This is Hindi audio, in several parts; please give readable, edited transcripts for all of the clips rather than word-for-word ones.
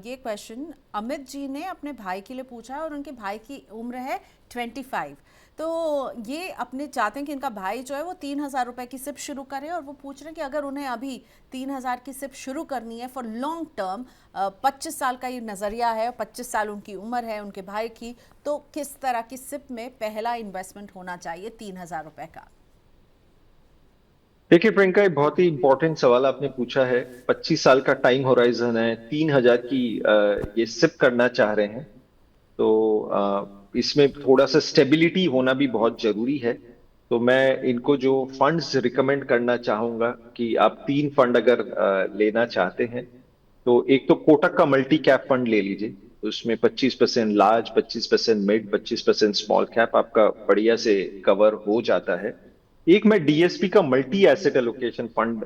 ये क्वेश्चन अमित जी ने अपने भाई के लिए पूछा है और उनके भाई की उम्र है 25। तो ये अपने चाहते हैं कि इनका भाई जो है वो 3,000 रुपए की सिप शुरू करे, और वो पूछ रहे हैं कि अगर उन्हें अभी 3,000 की सिप शुरू करनी है फॉर लॉन्ग टर्म, 25 साल का ये नज़रिया है, 25 साल उनकी उम्र है उनके भाई की, तो किस तरह की सिप में पहला इन्वेस्टमेंट होना चाहिए 3,000 रुपए का? देखिए प्रियंका, ये बहुत ही इंपॉर्टेंट सवाल आपने पूछा है। 25 साल का टाइम होराइजन है, 3,000 की ये सिप करना चाह रहे हैं। तो इसमें थोड़ा सा स्टेबिलिटी होना भी बहुत जरूरी है। तो मैं इनको जो फंड्स रिकमेंड करना चाहूंगा कि आप 3 फंड अगर लेना चाहते हैं, तो एक तो कोटक का मल्टी कैप फंड ले लीजिए। उसमें 25% लार्ज, 25% मिड, 25% स्मॉल कैप आपका बढ़िया से कवर हो जाता है। एक मैं डीएसपी का मल्टी एसेट एलोकेशन फंड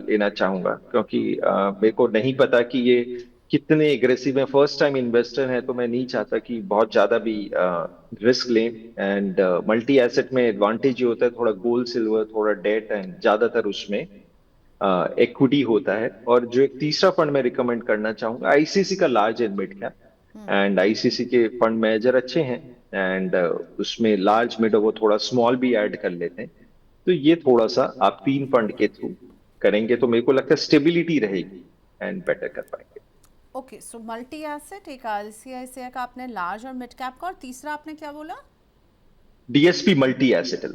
लेना चाहूंगा, क्योंकि मेरे को नहीं पता कि ये कितने एग्रेसिव है। फर्स्ट टाइम इन्वेस्टर है, तो मैं नहीं चाहता कि बहुत ज्यादा भी रिस्क लें। एंड मल्टी एसेट में एडवांटेज ये होता है, थोड़ा गोल्ड सिल्वर, थोड़ा डेट, एंड ज्यादातर उसमें इक्विटी होता है। और जो एक तीसरा फंड मैं रिकमेंड करना चाहूंगा, आईसीसी का large and mid cap. And ICC के फंड मैनेजर अच्छे हैं, एंड उसमें लार्ज मिड और वो थोड़ा स्मॉल भी ऐड कर लेते हैं। तो ये थोड़ा सा आप 3 फंड के थ्रू करेंगे तो मेरे को लगता है स्टेबिलिटी रहेगी एंड बेटर कर पाएंगे। ओके, सो मल्टी एसेट, एक आईसीआईसीआई का आपने लार्ज और मिड कैप का, और तीसरा आपने क्या बोला? डीएसपी मल्टी एसेट है।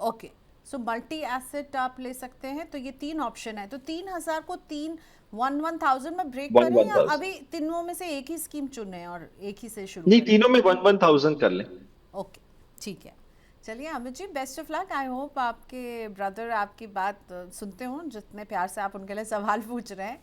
ओके, सो मल्टी एसेट आप ले सकते हैं। तो ये तीन ऑप्शन है, तो 3,000 को तीन 1,000 में ब्रेक वन करें, वन या थाउजेंड अभी तीनों में से एक ही स्कीम चुनें और एक ही से शुरू नहीं, करें? तीनों में 1,000 कर लें। ओके, ठीक है। चलिए Amit ji, best of luck. I hope आपके ब्रदर आपकी बात सुनते हों, जितने प्यार से आप उनके लिए सवाल पूछ रहे हैं।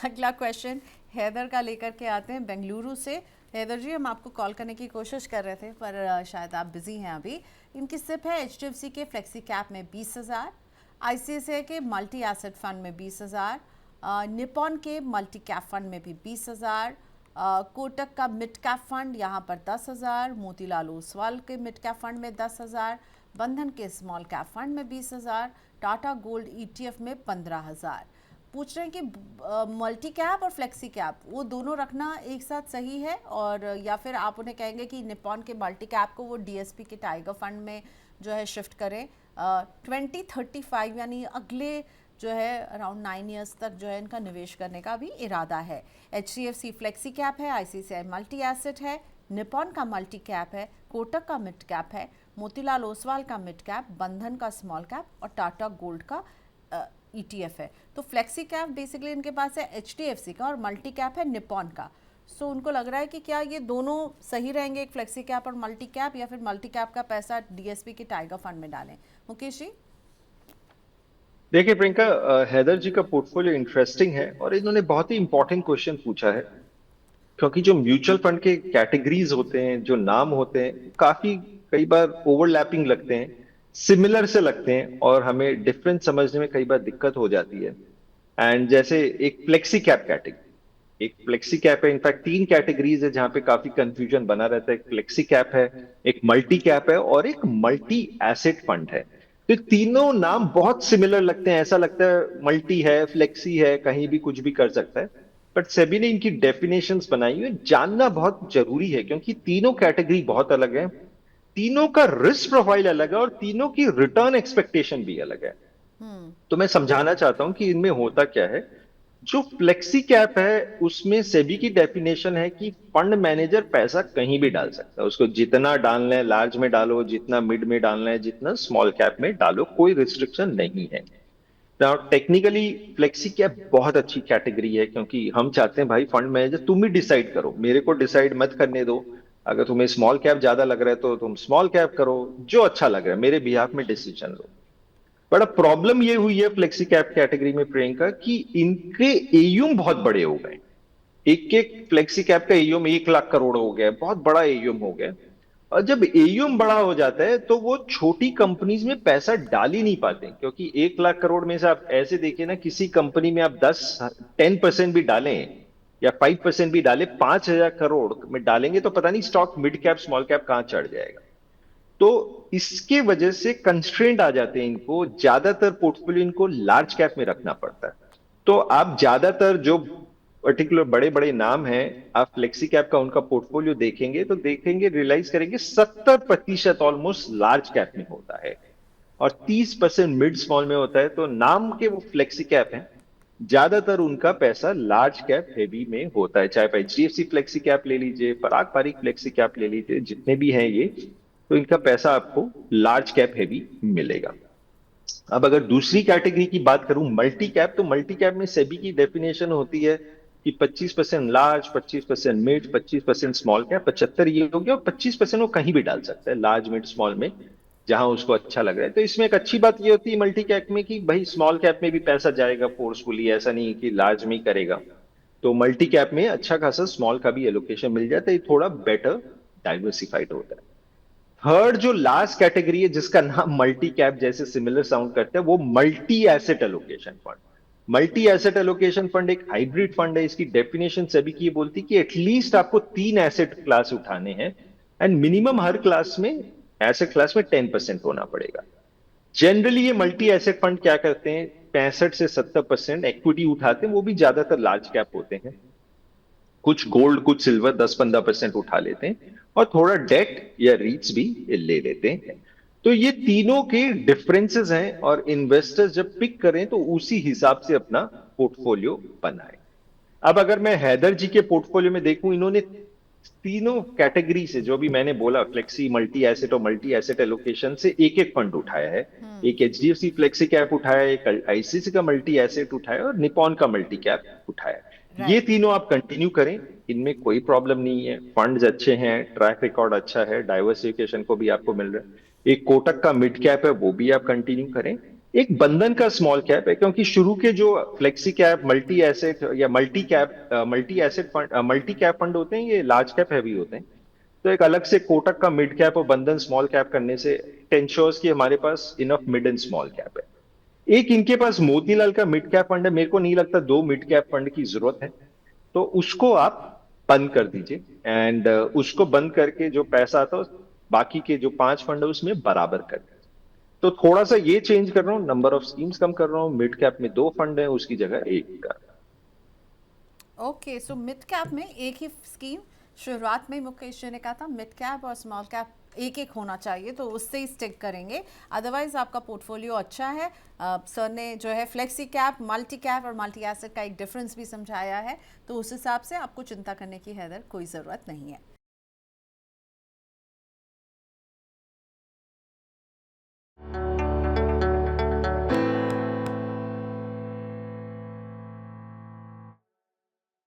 अगला क्वेश्चन हैदर का लेकर के आते हैं बेंगलुरु से। हैदर जी, हम आपको कॉल करने की कोशिश कर रहे थे, पर शायद आप बिजी हैं अभी। इनकी सिप है एचडीएफसी के फ्लेक्सी कैप में 20,000, आईसीआईसीआई के मल्टी एसेट फंड में 20,000, निपॉन के मल्टी कैप फंड में भी 20,000, कोटक का मिड कैप फंड यहाँ पर 10,000, मोतीलाल ओसवाल के मिड कैप फंड में 10,000, बंधन के स्मॉल कैप फंड में 20,000, टाटा गोल्ड ईटीएफ में 15,000। पूछ रहे हैं कि मल्टी कैप और फ्लेक्सी कैप वो दोनों रखना एक साथ सही है, और या फिर आप उन्हें कहेंगे कि निपॉन के मल्टी कैप को वो डीएसपी के टाइगर फंड में जो है शिफ्ट करें। 2035 यानी अगले जो है अराउंड 9 ईयर्स तक जो है इनका निवेश करने का भी इरादा है। एचडीएफसी फ्लेक्सी कैप है, आईसीआईसीआई मल्टी एसेट है, निपॉन का मल्टी कैप है, कोटक का मिड कैप है, मोतीलाल ओसवाल का मिड कैप, बंधन का स्मॉल कैप और टाटा गोल्ड का ईटीएफ है। तो फ्लेक्सी कैप बेसिकली इनके पास है एचडीएफसी का, और मल्टी कैप है निपॉन का। सो उनको लग रहा है कि क्या ये दोनों सही रहेंगे, एक फ्लेक्सी कैप और मल्टी कैप, या फिर मल्टी कैप का पैसा डीएसपी के टाइगर फंड में डालें? मुकेश जी। देखिए प्रियंका, हैदर जी का पोर्टफोलियो इंटरेस्टिंग है और इन्होंने बहुत ही इंपॉर्टेंट क्वेश्चन पूछा है। क्योंकि जो म्यूचुअल फंड के कैटेगरीज होते हैं, जो नाम होते हैं, काफी कई बार ओवरलैपिंग लगते हैं, सिमिलर से लगते हैं, और हमें डिफरेंस समझने में कई बार दिक्कत हो जाती है। एंड जैसे एक फ्लेक्सी कैप कैटेगरी, एक फ्लेक्सी कैप है, इनफैक्ट 3 कैटेगरीज है जहां पे काफी कंफ्यूजन बना रहता है। एक फ्लेक्सी कैप है, एक मल्टी कैप है, और एक मल्टी एसेट फंड है। तो तीनों नाम बहुत सिमिलर लगते हैं, ऐसा लगता है मल्टी है, फ्लेक्सी है, कहीं भी कुछ भी कर सकता है। बट सेबी ने इनकी डेफिनेशंस बनाई हुई, जानना बहुत जरूरी है, क्योंकि तीनों कैटेगरी बहुत अलग है, तीनों का रिस्क प्रोफाइल अलग है, और तीनों की रिटर्न एक्सपेक्टेशन भी अलग है। तो मैं समझाना चाहता हूं कि इनमें होता क्या है। जो फ्लेक्सी कैप है, उसमें सेबी की डेफिनेशन है कि फंड मैनेजर पैसा कहीं भी डाल सकता है, उसको जितना डालना है लार्ज में डालो, जितना मिड में डालना है, जितना स्मॉल कैप में डालो, कोई रिस्ट्रिक्शन नहीं है। नाउ टेक्निकली फ्लेक्सी कैप बहुत अच्छी कैटेगरी है, क्योंकि हम चाहते हैं भाई फंड मैनेजर तुम ही डिसाइड करो, मेरे को डिसाइड मत करने दो। अगर तुम्हें स्मॉल कैप ज्यादा लग रहा है तो तुम स्मॉल कैप करो, जो अच्छा लग रहा है मेरे बिहाफ में डिसीजन लो। बड़ा प्रॉब्लम ये हुई है फ्लेक्सी कैप कैटेगरी में प्रियंका, कि इनके एयूम बहुत बड़े हो गए। एक एक फ्लेक्सी कैप का एयूम 1 लाख करोड़ हो गया है, बहुत बड़ा एयूम हो गया है। और जब एयूम बड़ा हो जाता है तो वो छोटी कंपनीज में पैसा डाल ही नहीं पाते, क्योंकि 1 लाख करोड़ में से आप ऐसे देखिए ना, किसी कंपनी में आप 10% भी डालें या 5% भी डालें, 5,000 करोड़ में डालेंगे तो पता नहीं stock mid cap small cap कहां चढ़ जाएगा। तो इसके वजह से कंस्ट्रेंट आ जाते हैं, इनको ज्यादातर पोर्टफोलियो इनको लार्ज कैप में रखना पड़ता है। तो आप ज्यादातर जो पर्टिकुलर बड़े बड़े नाम हैं, आप फ्लेक्सी कैप का उनका पोर्टफोलियो देखेंगे तो देखेंगे, रियलाइज करेंगे 70% ऑलमोस्ट लार्ज कैप में होता है और 30% मिड स्मॉल में होता है। तो नाम के वो फ्लेक्सी कैप हैं, ज्यादातर उनका पैसा लार्ज कैप हेवी में होता है। चाहे आप एचडीएफसी फ्लेक्सी कैप ले लीजिए, पराग पारिक फ्लेक्सी कैप ले लीजिए, जितने भी हैं ये, तो इनका पैसा आपको लार्ज कैप हेवी मिलेगा। अब अगर दूसरी कैटेगरी की बात करूं, मल्टी कैप, तो मल्टी कैप में सेबी की डेफिनेशन होती है कि 25% लार्ज, 25% मिड, 25% स्मॉल कैप, 75 ये हो गया, और 25% वो कहीं भी डाल सकता है लार्ज मिड स्मॉल में, जहां उसको अच्छा लग रहा है। तो इसमें एक अच्छी बात ये होती है मल्टी कैप में कि भाई स्मॉल कैप में भी पैसा जाएगा फोर्सफुली, ऐसा नहीं कि लार्ज में ही करेगा। तो मल्टी कैप में अच्छा खासा स्मॉल का भी एलोकेशन मिल जाता है, ये थोड़ा बेटर डाइवर्सिफाइड होता है। थर्ड जो लास्ट कैटेगरी है, जिसका नाम मल्टी कैप जैसे सिमिलर साउंड करता है, वो multi asset allocation fund. Multi asset allocation fund एक हाइब्रिड फंड है। इसकी डेफिनेशन सभी की ये बोलती है कि एटलीस्ट आपको 3 एसेट क्लास उठाने हैं, एंड मिनिमम हर क्लास में, एसेट क्लास में 10% होना पड़ेगा। जनरली ये मल्टी एसेट फंड क्या करते हैं, 65 से 70% इक्विटी उठाते हैं, वो भी ज्यादातर लार्ज कैप होते हैं। कुछ गोल्ड, कुछ सिल्वर 10-15% उठा लेते हैं, और थोड़ा डेट या रीट्स भी ले लेते हैं। तो ये तीनों के डिफरेंसेस हैं, और इन्वेस्टर्स जब पिक करें तो उसी हिसाब से अपना पोर्टफोलियो बनाए। अब अगर मैं हैदर जी के पोर्टफोलियो में देखूं, इन्होंने तीनों कैटेगरी से, जो भी मैंने बोला, फ्लेक्सी, मल्टी एसेट और मल्टी एसेट एलोकेशन से एक एक फंड उठाया है। एक एचडीएफसी फ्लेक्सी कैप उठाया, एक आईसीसी का मल्टी एसेट उठाया, और निपॉन का मल्टी कैप उठाया। ये राइट। तीनों आप कंटिन्यू करें, इनमें कोई प्रॉब्लम नहीं है। फंड्स अच्छे हैं, ट्रैक रिकॉर्ड अच्छा है, डाइवर्सिफिकेशन को भी आपको मिल रहा है। एक कोटक का मिड कैप है, वो भी आप कंटिन्यू करें। एक बंधन का स्मॉल कैप है, क्योंकि शुरू के जो फ्लेक्सी कैप, मल्टी एसेट या multi cap, multi asset fund, multi cap fund होते हैं, ये लार्ज कैप हैवी होते हैं। तो एक अलग से कोटक का मिड कैप और बंधन स्मॉल कैप करने से इट इंश्योर्स कि हमारे पास enough mid and small cap है। एक इनके पास मोतीलाल का मिड कैप फंड है, मेरे को नहीं लगता दो मिड कैप फंड की जरूरत है, तो उसको आप बंद कर दीजिए। एंड उसको बंद करके जो पैसा आता है, बाकी के जो 5 फंड है उसमें बराबर कर दीजिए। तो थोड़ा सा ये चेंज कर रहा हूँ, नंबर ऑफ स्कीम्स कम कर रहा हूँ, मिड कैप में 2 फंड है, उसकी जगह एक कर रहा ओके, सो मिड कैप में एक ही स्कीम, शुरुआत में मुकेश जी ने कहा था मिड कैप और स्मॉल कैप एक एक होना चाहिए, तो उससे ही स्टिक करेंगे। अदरवाइज आपका पोर्टफोलियो अच्छा है। सर ने जो है फ्लेक्सी कैप, मल्टी कैप और मल्टी एसेट का एक डिफरेंस भी समझाया है, तो उस हिसाब से आपको चिंता करने की हैदर कोई ज़रूरत नहीं है।